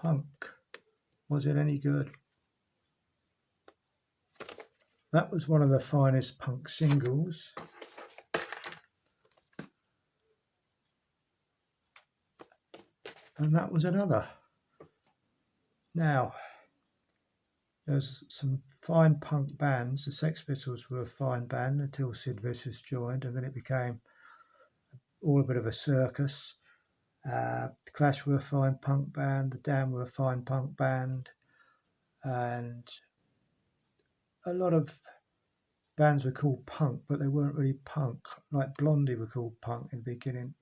Punk. Was it any good? That was one of the finest punk singles. And that was another. Now, there's some fine punk bands. The Sex Pistols were a fine band until Sid Vicious joined, and then it became all a bit of a circus. The Clash were a fine punk band. The Damned were a fine punk band. And a lot of bands were called punk, but they weren't really punk. Like Blondie were called punk in the beginning.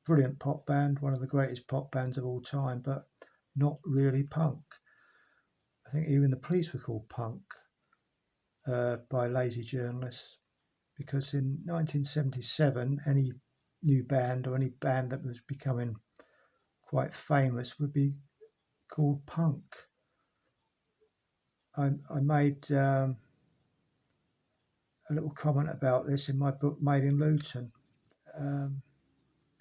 Brilliant pop band, one of the greatest pop bands of all time, but not really punk. I think even the Police were called punk by lazy journalists, because in 1977, any new band or any band that was becoming quite famous would be called punk. I made a little comment about this in my book, Made in Luton,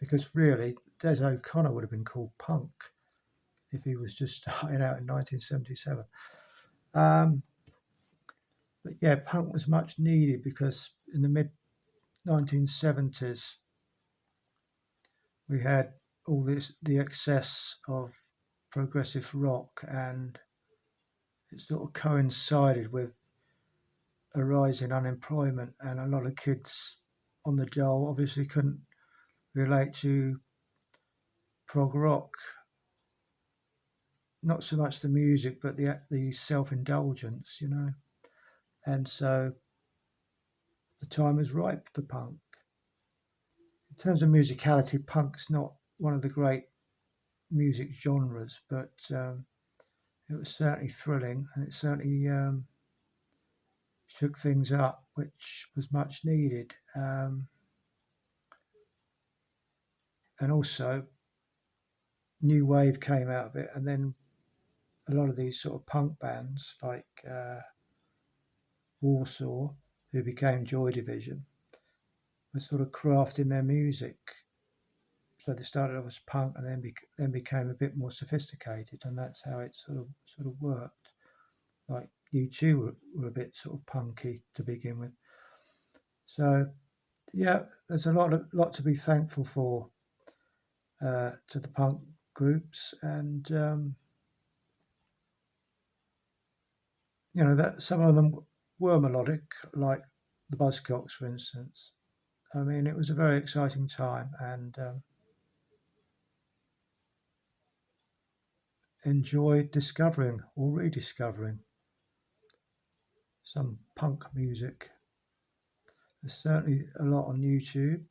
because really, Des O'Connor would have been called punk if he was just starting out in 1977. But yeah, punk was much needed because in the mid 1970s, we had all the excess of progressive rock, and it sort of coincided with a rise in unemployment, and a lot of kids on the dole obviously couldn't relate to prog rock. Not so much the music, but the self-indulgence, you know. And so the time was ripe for punk. In terms of musicality, punk's not one of the great music genres, but it was certainly thrilling, and it certainly shook things up, which was much needed. And also, new wave came out of it, and then a lot of these sort of punk bands like Warsaw, who became Joy Division, were sort of crafting their music. So they started off as punk, and then became a bit more sophisticated, and that's how it sort of worked. Like U2 were a bit sort of punky to begin with. So yeah, there's a lot to be thankful for to the punk groups, and you know that some of them were melodic, like the Buzzcocks, for instance. I mean, it was a very exciting time, and enjoyed discovering or rediscovering some punk music. There's certainly a lot on YouTube,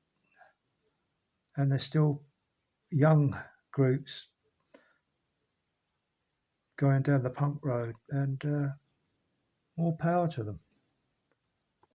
and there's still young groups going down the punk road, and more power to them.